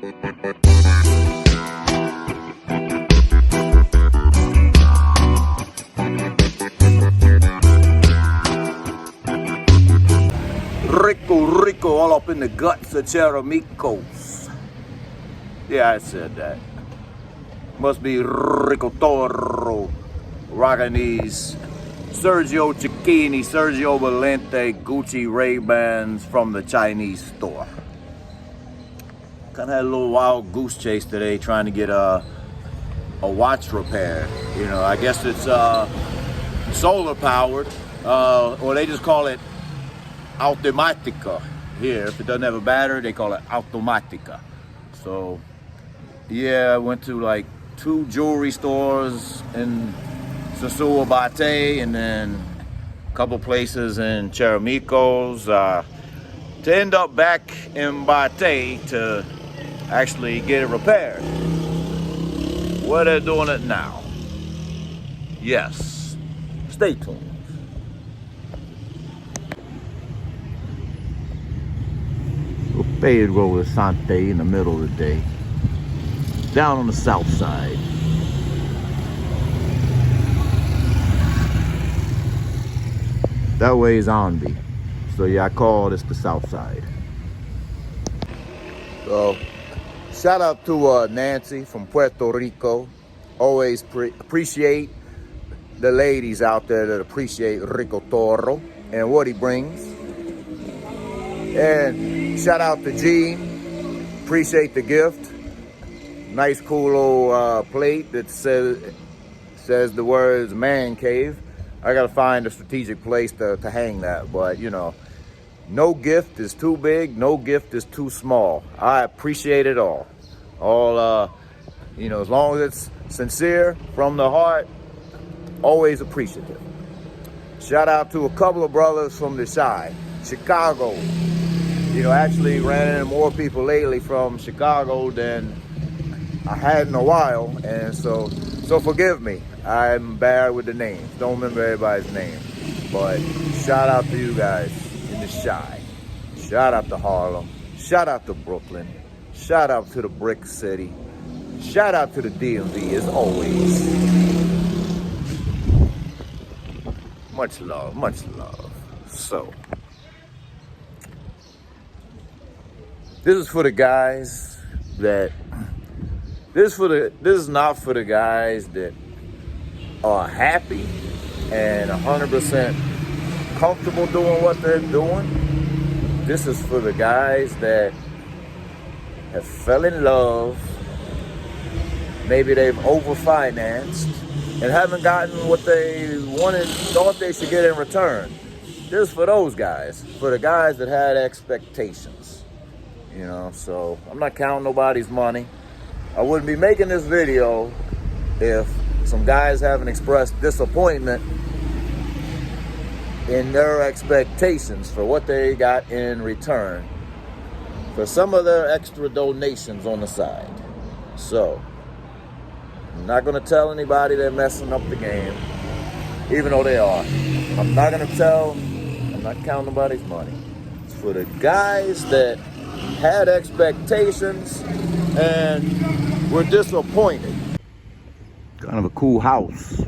Rico, all up in the guts of Cheramicos. Yeah, I said that. Must be Rico Toro rocking these Sergio Cicchini, Sergio Valente, Gucci Ray-Bans from the Chinese store. Kind of had a little wild goose chase today trying to get a watch repaired. You know, I guess it's solar powered, or they just call it automatica here. If it doesn't have a battery, they call it automatica. So yeah, I went to like 2 jewelry stores in Sosua, and then a couple places in Cheramicos to end up back in Bate to actually get it repaired. Where they're doing it now. Yes, stay tuned. Pedro Asante in the middle of the day, down on the south side. That way is Andy. So yeah, I call this the south side. So shout out to Nancy from Puerto Rico. Always appreciate the ladies out there that appreciate Rico Toro and what he brings. And shout out to Gene. Appreciate the gift. Nice cool little plate that says the words man cave. I gotta find a strategic place to hang that, but you know, no gift is too big, no gift is too small. I appreciate it all. You know, as long as it's sincere from the heart, always appreciative. Shout out to a couple of brothers from the side, Chicago. You know, actually ran into more people lately from Chicago than I had in a while, and so forgive me. I'm bad with the names. Don't remember everybody's name. But shout out to you guys in the Chi. Shout out to Harlem. Shout out to Brooklyn. Shout out to the Brick City. Shout out to the DMV as always. Much love, much love. So this is for the guys that this is not for the guys that are happy and 100% comfortable doing what they're doing. This is for the guys that have fell in love. Maybe they've overfinanced and haven't gotten what they thought they should get in return. This is for those guys, for the guys that had expectations. You know, so I'm not counting nobody's money. I wouldn't be making this video if some guys haven't expressed disappointment in their expectations for what they got in return for some of their extra donations on the side. So I'm not going to tell anybody they're messing up the game, even though they are. I'm not counting nobody's money. It's for the guys that had expectations and were disappointed. Kind of a cool house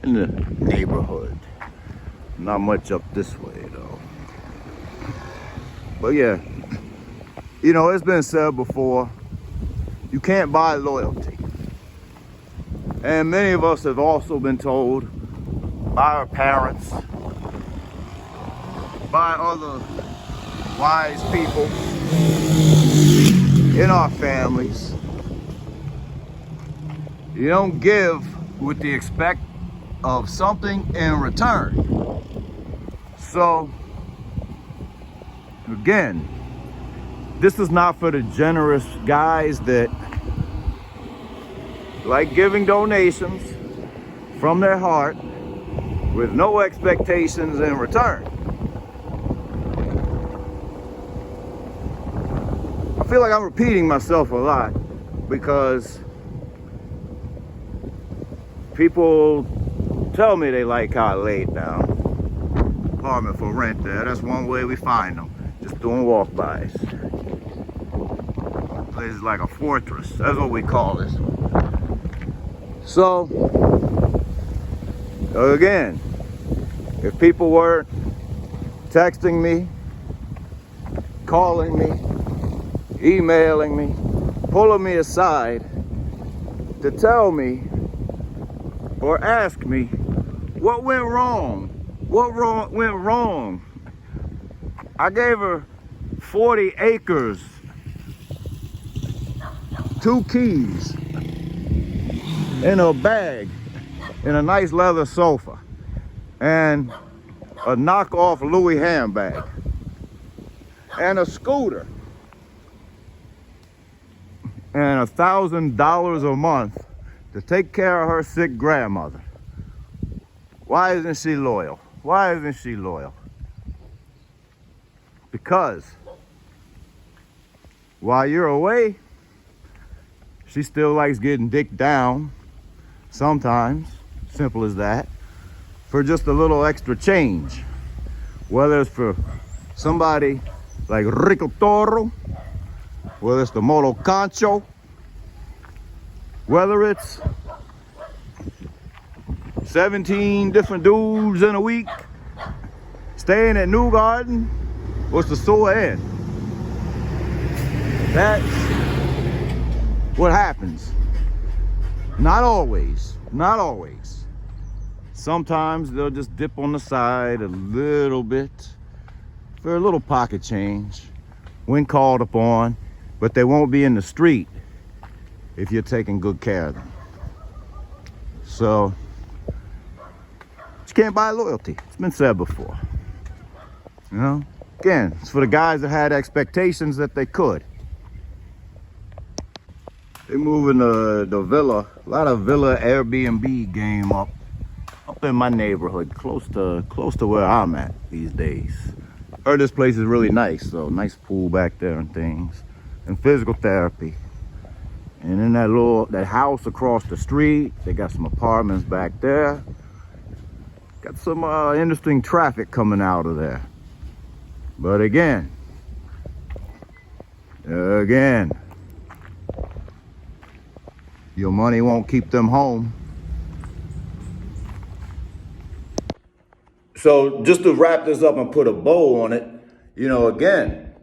in the neighborhood. Not much up this way though. But yeah, you know, it's been said before, you can't buy loyalty. And many of us have also been told by our parents, by other wise people in our families, you don't give with the expect of something in return. So again, this is not for the generous guys that like giving donations from their heart with no expectations in return. I feel like I'm repeating myself a lot because people tell me they like how I laid down. Apartment for rent there, that's one way we find them. Just doing walk-bys. is like a fortress. That's what we call this one. So, again, if people were texting me, calling me, emailing me, pulling me aside to tell me or ask me what went wrong, went wrong. I gave her 40 acres, 2 keys, in a bag, in a nice leather sofa, and a knockoff Louis handbag, and a scooter, and $1,000 a month to take care of her sick grandmother. Why isn't she loyal? Why isn't she loyal? Because while you're away, she still likes getting dicked down sometimes, simple as that, for just a little extra change. Whether it's for somebody like Rico Toro, whether it's the Moto Concho, whether it's 17 different dudes in a week staying at New Garden or Sosua Inn. That's what happens. Not always, not always. Sometimes they'll just dip on the side a little bit for a little pocket change when called upon, but they won't be in the street if you're taking good care of them. So, you can't buy loyalty. It's been said before. You know? Again, it's for the guys that had expectations that they could. They're moving the villa, a lot of villa Airbnb game up in my neighborhood, close to where I'm at these days. Heard this place is really nice, so nice pool back there and things, and physical therapy. And in that house across the street, they got some apartments back there. Got some interesting traffic coming out of there. But again, your money won't keep them home. So just to wrap this up and put a bow on it, again,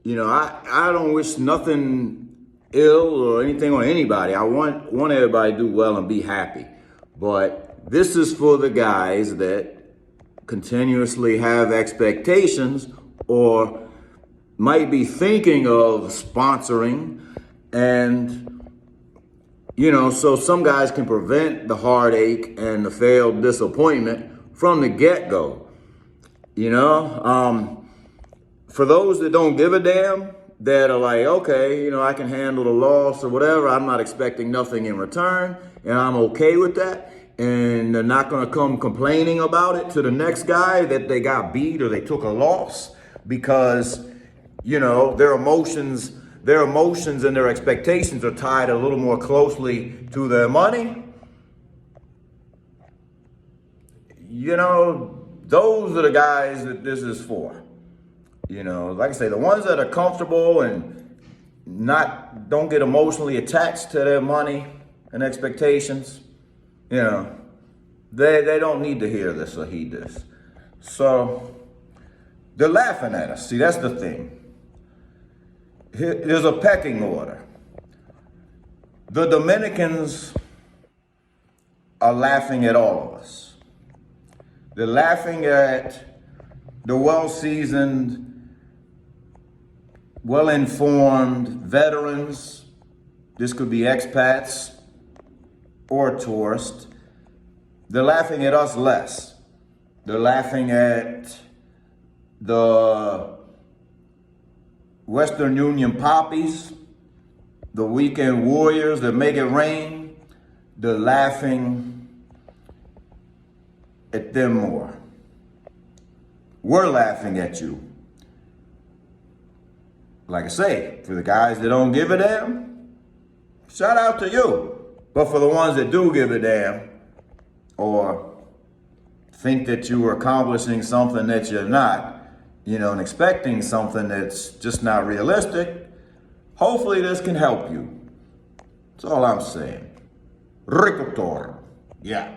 I don't wish nothing ill or anything on anybody. I want everybody to do well and be happy. But this is for the guys that continuously have expectations or might be thinking of sponsoring, and so some guys can prevent the heartache and the failed disappointment from the get-go. For those that don't give a damn, that are like, okay, I can handle the loss or whatever, I'm not expecting nothing in return, and I'm okay with that, and they're not gonna come complaining about it to the next guy that they got beat or they took a loss, because their emotions and their expectations are tied a little more closely to their money. Those are the guys that this is for. Like I say, the ones that are comfortable and don't get emotionally attached to their money and expectations, they don't need to hear this or heed this. So they're laughing at us. See, that's the thing. There's a pecking order. The Dominicans are laughing at all of us. They're laughing at the well-seasoned, well-informed veterans. This could be expats or tourists. They're laughing at us less. They're laughing at the Western Union Papis, the weekend warriors that make it rain. They're laughing at them more. We're laughing at you. Like I say, for the guys that don't give a damn, shout out to you. But for the ones that do give a damn, or think that you are accomplishing something that you're not, and expecting something that's just not realistic, Hopefully this can help you. That's all I'm saying. Rico Toro. Yeah.